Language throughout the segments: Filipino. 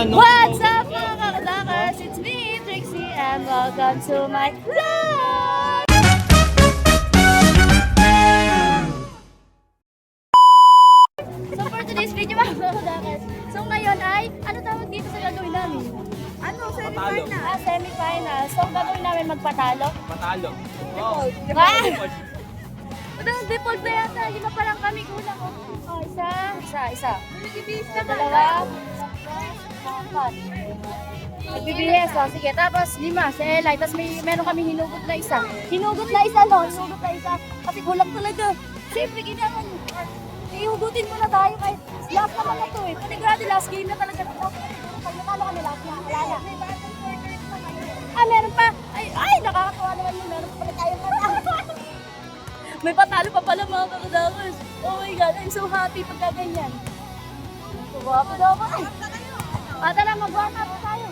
What's up mga kakadakers? It's me, Trixie, and welcome to my vlog! So for today's video mga kakadakers, so ngayon ay, ano tawag dito sa gagawin namin? Ano? Semi-final? Semi-final. So gagawin namin magpatalo. Patalo. Ah! Udang default na yata, lima pa lang kami kulang. Oh, isa. Dalawa. Apat. Nagbibihis, oh. Sige, tapos lima, si Eli. Tapos meron kami hinugot na isa. Hinugot na isa. Kasi kulang talaga. Siyempre, kailangan. Ihugutin muna tayo kahit last naman na to eh. Panigurado, last game na talaga. Pag natalo kami last na, wala na. Meron pa. Ay, nakakatawa naman yun. Meron pa tayo pa. May patalo pa pala mga kakadakers. Oh my God, I'm so happy pagka ganyan. Guwapo daw ba? Tara, mag-warm up na tayo.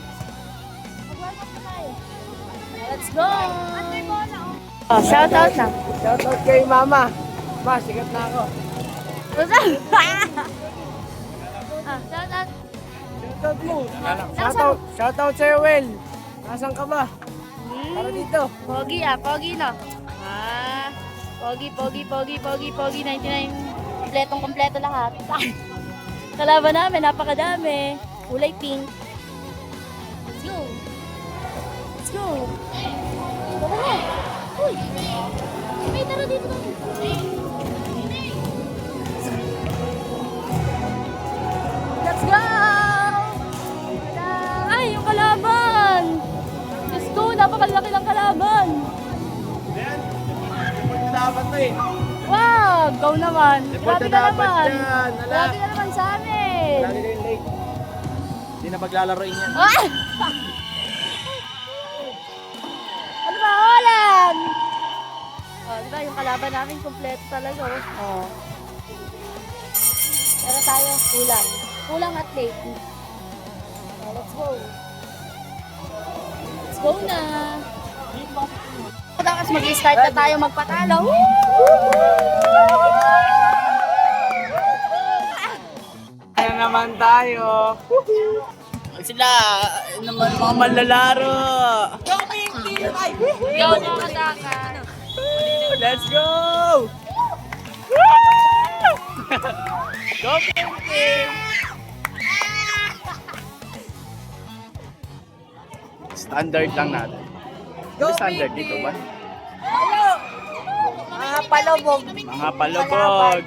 Let's go! Oh, shout out na. Shout out kay Mama. Ma, sikat na ako. Shout out. Shout out mo. Shout out sa'yo, Well. Nasaan ka ba? Tara dito. Pogi no? Pogi, 99. Kompletong lahat. Kalaban namin, napakadami. Kulay pink. Let's go. Tara na. Uy. May tara dito namin. Let's go! Ay, yung kalaban! Diyos ko, napakalaki ng kalaban. Dapat to eh. Wow, go naman. Grabe ka naman. Yan. Grabe ka naman sa amin. Lagi na yung late. Hindi na paglalaroin yan. Ah! Ano ba, Holland? Oh, diba yung kalaban namin kompleto talaga. Oh. Pero tayo, kulang at late. Oh, let's go. Let's go na. Tapos mag-start na tayo magpatalo. Kaya naman tayo. Sila naman mga malalaro. Go na kataka. Let's go! Go team! Standard lang natin. Ano standard dito ba? Mga palubog. Mga palubog.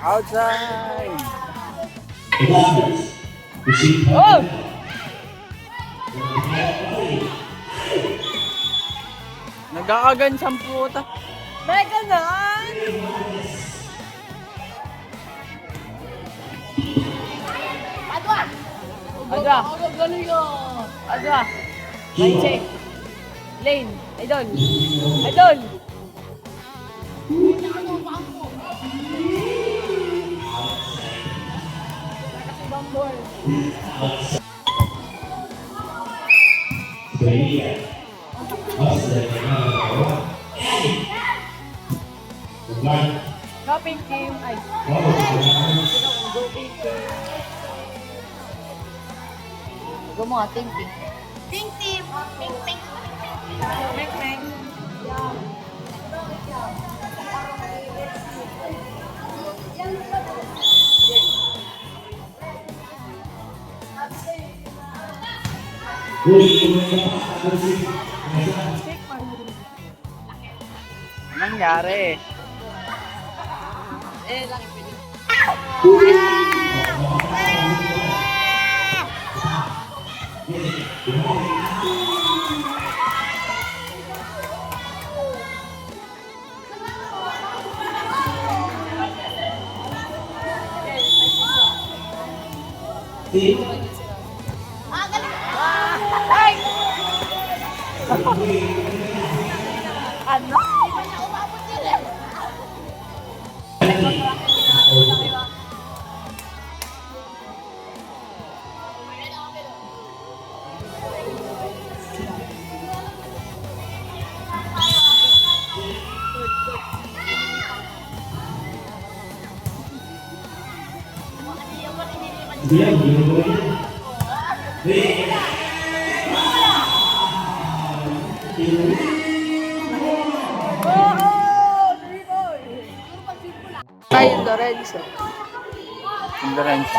Outside. Oh! Nag-aagan siyang puta. Mega nan! Adwa. Adwa. Lane. Lane. Idol. Shopping team. Ay. Go mo nga, ting. Ting team! Ping. Meng. Anong nangyari? Ano? Tayo, Lorenzo. Lorenzo.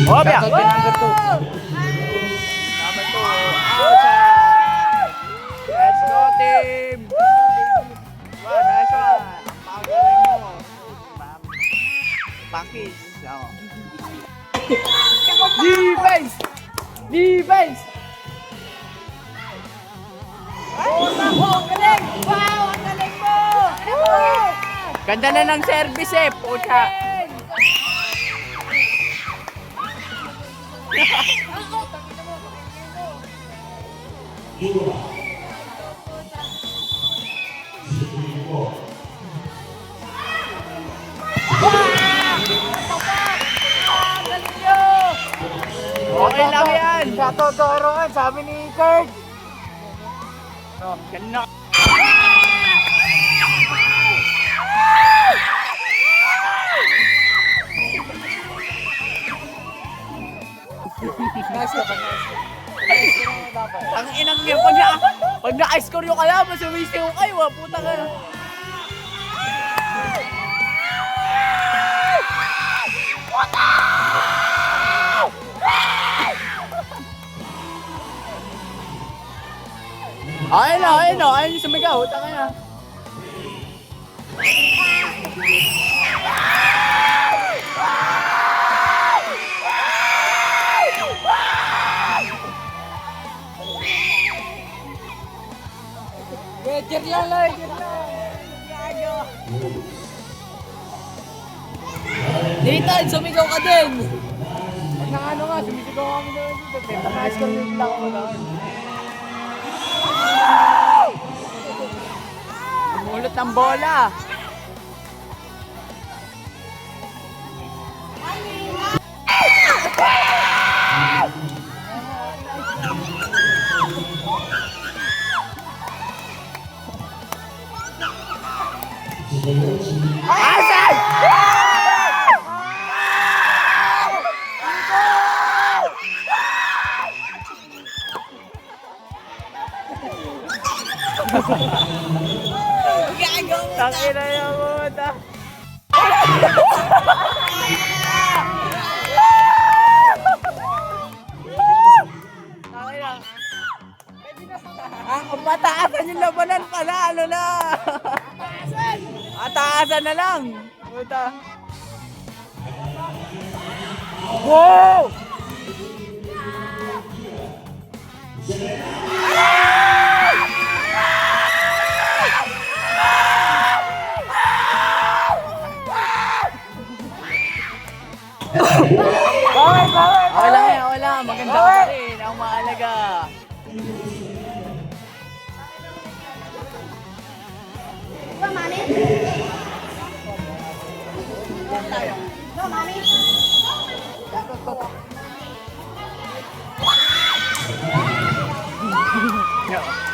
Obya! Number 2. Outside! Let's go, team! Wow, nice one! Pagaling mo. Pakis. Defense! Defense! Galing! Wow! Ang galing mo! Ganda na ng service eh, pucha. Okay lang yan. Shoutout sabi ni Kurt. Oh, ganun. Ang inang yan, pag na-ice-score yung kalaban, sumisigaw kayo, puta ka. Ayun yung sumigaw, puta ka na. Ledger lang. Nathan, sumigaw ka din! Pag na ano nga, sumisigaw kami na dito. Pero na-ice-score yung lang ako na. Umulot ng bola. Asay! Tangina niya mo, ta. Ang mataasan yung labanan pala, ano na? Ataasan na lang. Puta. Wow! Wala. Maganda ka rin. Ang mahalaga.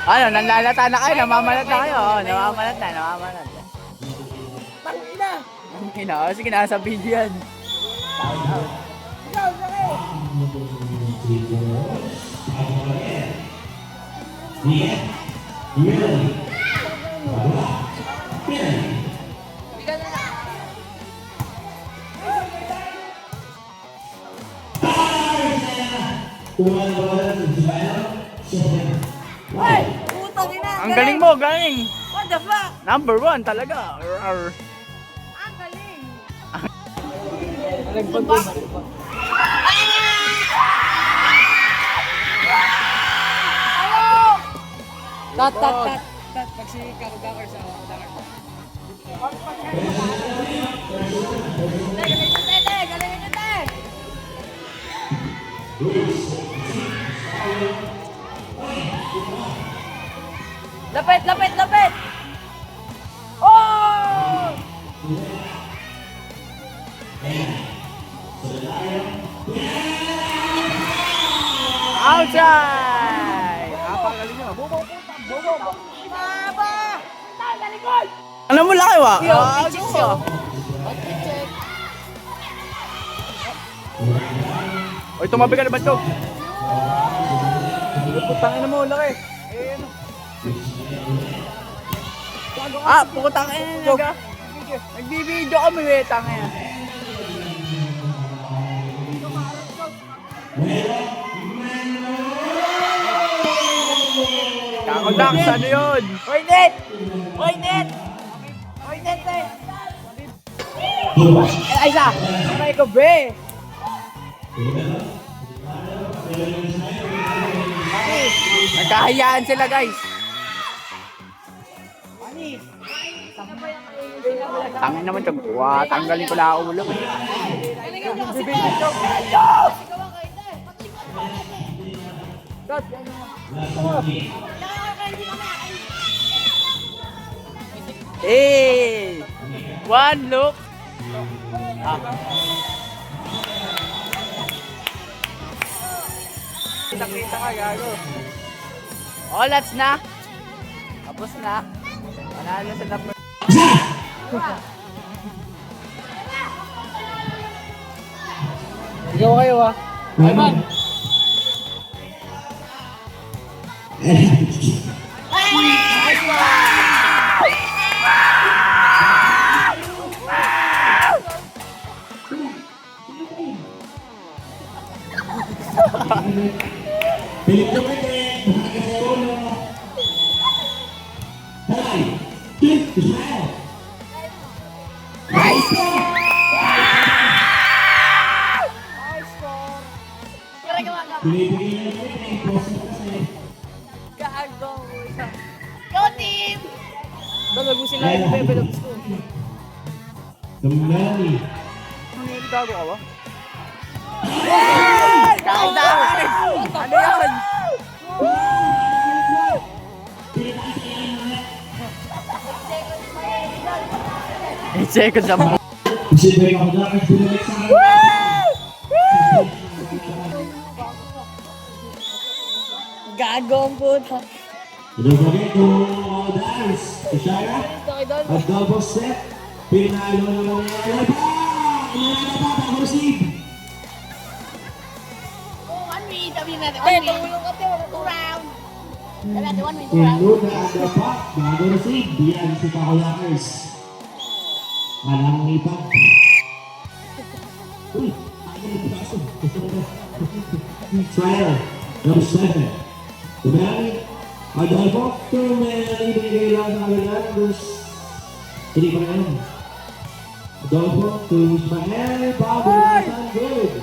Ano, nanlalata na kayo, namamalat na kayo. Oh, namamalat na. Tangina. Sige, nasa video yan. Ay! Putang ina! Ang galing mo, galing. What the fuck? Number 1 talaga. Ang galing! Tat. Pag si Kakugakar sa Kakugakar. Galing nyo, Tete! Lapit, lapit, lapit! Oh! Outside! Apagaling nyo. Bobo, bobo, bobo. Baba! Ano mo laki wa? Check siya. Check. Oy, tumabi ka na ba ito? Putangin na mo, laki. Eh, ano? Putangin na naga. Nagbibideo kami, tangin. Kakodak, ano yun? Hoy, net! Hoy, net! Hoy, net, eh! Ay, isa! Kamay ko, bre! Nagkahayaan sila, guys. Tangin naman ito. Tanggalin ko lang ang ulo. Hey! One look. Kita-kita ka, gago. Oh, let's na. Tapos na. Panalo sa number. Ikaw kayo, ah. Ayman! Go team! Dalag mo sila yung develops ko. Tumali. Gago ka ba? Ano yan? 8 seconds lang. Considering ako na ang pinalik sa akin. Gagong puta. Don't forget to dance. Ishara. A double step. Pinalo naman ng Alaba. Umaga pa pa receive. One minute, sabi natin. Tay, One minute. tumulong ka, tay. Wala Two round. Sabi natin, 1 minute, 2 round. Pinlo na aga pa. Bago receive. Diyan si Kakulakers. Walang ipag. Uy. Ano yung paso? Trial. Number 7. Tumali. Adolfo. Tumali. Ibigay lang sa kabilang. Hindi pa rin. Adolfo to Ismael. Bago naman. Good.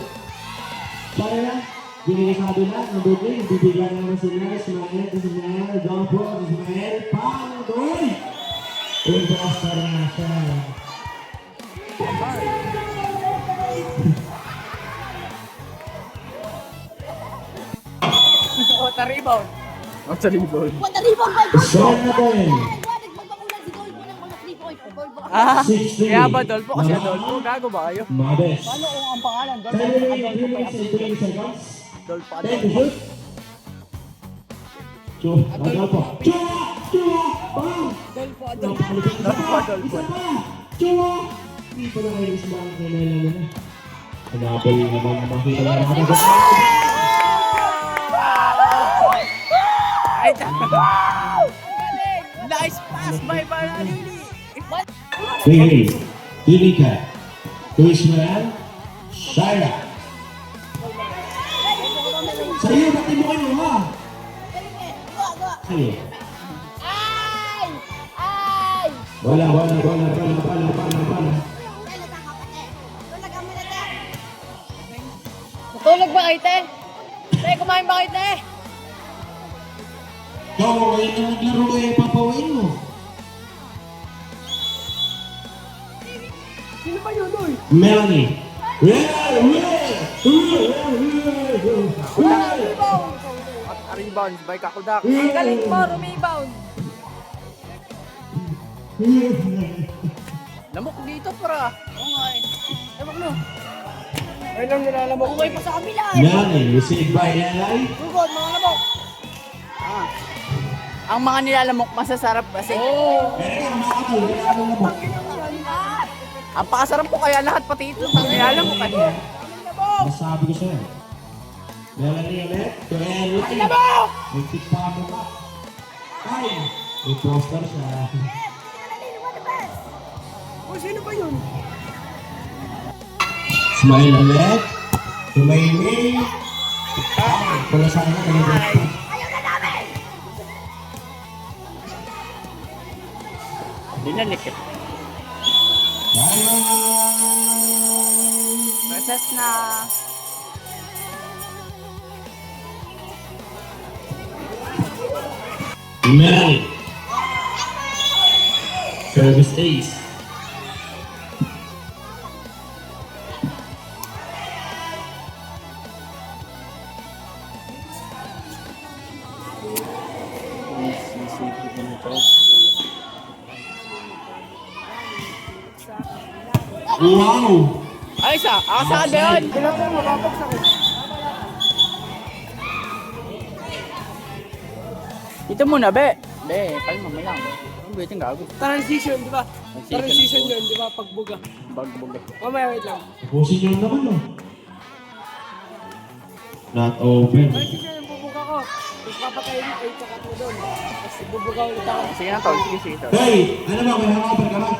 Sorry lang. Binigay sa kabilang. Number 3. Bibigyan naman sila. Ismael to Ismael. Adolfo to Ismael. Pangdoy. Imposter na siya. Ota rebound. Ang sa rebound. What the rebound by Dolph? Score natin. Nagpakulan si Dolph ng mga 3 points. Ah, 6-3. kaya ba Dolpho? Kasi Dolpho, gago ba kayo? Mabes. Paano kung ang pangalan? 10 minutes and 20 seconds. Dolpho, 10 to shoot. Chua, Adolfo. Chua! Chua! Bang! Dolpho, Dolpho. Isa pa! Chua! Hindi pa na kayo sa mga kailangan na. Hanapin naman na makita na natin. Ay, nice pass by Baranini. Bailey, Tunica, to Ismael, Shira. Sa iyo, ba't mo kayo ha? Sa'yo. Ay! Ay! Wala. Tutulog ba kayo, te? Te, kumain ba kayo, te? Ikaw, kayo na naglaro eh, papawin mo. Sino ba yun, doy? Melanie. Rebounds by Kakudak. Ang galing mo, rebound. Lamok dito, para. Oo nga eh. Lamok no. Ay lang nilalamok. Okay pa sa kabila eh. Nani, received by Eli. Tugod, mga lamok. Ah. Ang mga nilalamok masasarap kasi. Eh, ang mga kapal, kaya ano mo? Ang pakasarap po kaya lahat pati ito. Ang nilalamok kanina. Masabi ko sa'yo. Melanie ulit. To Eli. May tikpa mo ka. Ay! May poster siya. Uy, sino ba yun? Smile ulit. To Maymay. Ay! Pula sana ka nito. Dinalikit. Bye-bye! Process na. Mel. Service ace. Wow! Ay, isa. Akasaan ba yun? Kailan ko mapapagsak eh. Ito muna, be. Be, kalma mo lang. Ang waiting gago. Transition, di ba? Transition yun, di ba? Pagbuga. Bagbog. Mamaya, wait lang. Tapusin nyo naman, no? Not open. Transition yung bubuga ko. Tapos papatayin yung 8 tsaka 2 doon. Tapos bubuga ulit ako. Sige na, tol. Sige, tol. Hey! Ano ba? May hangover ka ba?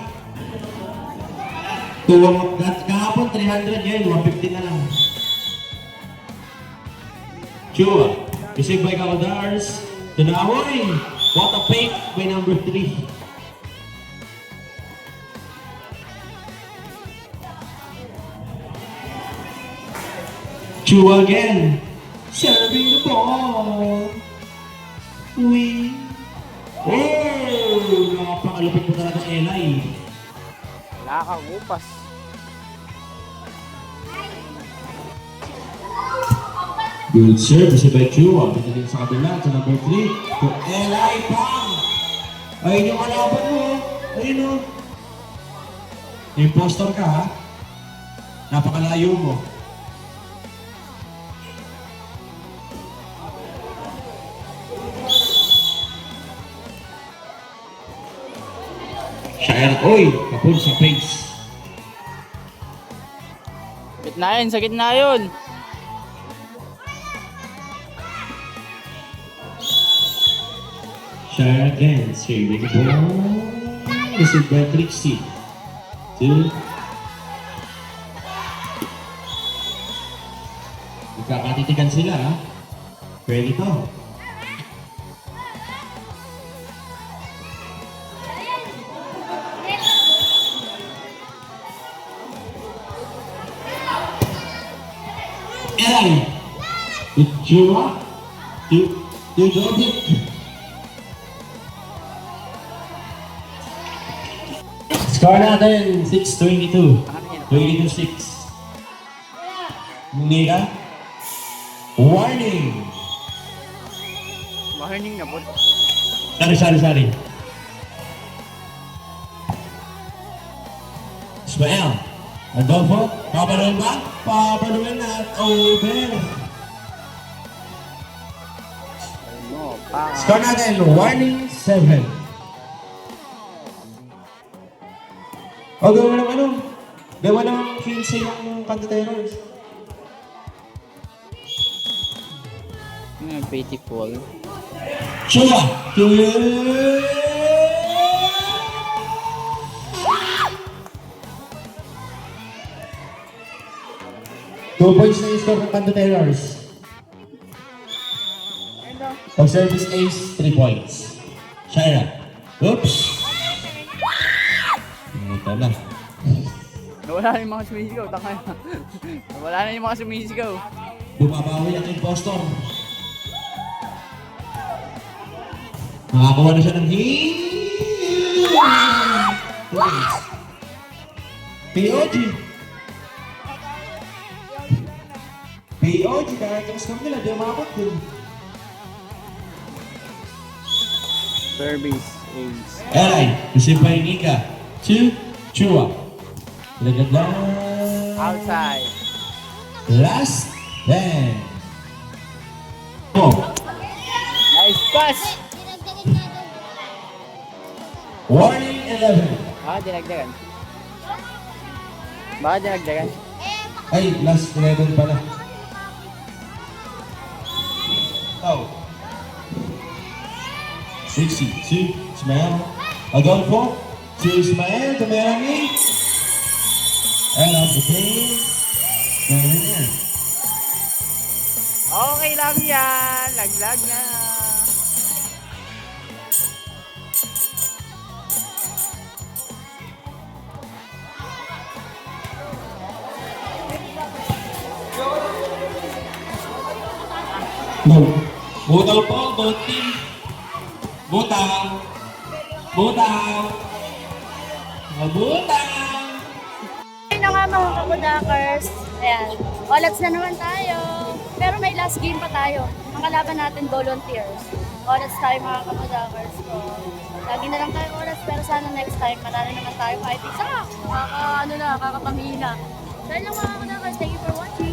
Tuwang, kahapon 300 ngayon, 150 na lang. Chua. Received by Caladars. Tunawoy! What a fake by number 3. Chua again. Serving the ball. We. Oh! Napakalupit mo talaga Eli. Wala kang upas. Good service by Chua. Pinagin sa kabila sa number 3. To Eli Pang. Ayun yung kalaban mo. Ayun o. Impostor ka ha. Napakalayo mo. Shire, oy, kapun sa face. Gitna yun, sa gitna yun. Shire again, saving the ball. Received by Trixie. 2. Magkakatitigan sila ha. Pwede to. Eli. With Chua. To Dodik. Score natin, 6-22. 22-6. Nika. Warning! Warning na po. Sorry. Ismael. Adolfo. Papanuin ba? Papanuin na at over. Mo, pa. Score natin, warning 7. O, gawa ng ano? Gawa ng fiancé yung Cantateros. Pitiful. Chua! 2 points na yung score ng Cantateros. Pag service ace, 3 points. Shira. Oops! Ito na. Nawala na yung mga sumisigaw. Taka na. Nawala na yung mga sumisigaw. Bumabawi ang impostor. Nakakuha na siya ng heal! POG! POG, dahil yung scam nila, di umabot din. Service. Alright, receive by Nika. 2, Chua. Ganda. Outside. Last 10. Oh, Nice pass. warning 11. Baka dinagdagan. Baka dinagdagan. Ay, last 11 pala. Oh. 62, Ismael. Adolfo, to Ismael, to Melanie. And off the game. Okay lang yan. Laglag na. No. Butaw po, both team. Butaw. Butaw. Butaw. Ayun na nga mga kabudakers. Ayan. Olats na naman tayo. Pero may last game pa tayo. Ang kalaban natin, volunteers. Olats tayo mga kabudakers. So, lagi na lang tayo olats. Pero sana next time, manalo naman tayo kahit isa. Kakapamihina. Dahil lang mga kabudakers. Thank you for watching.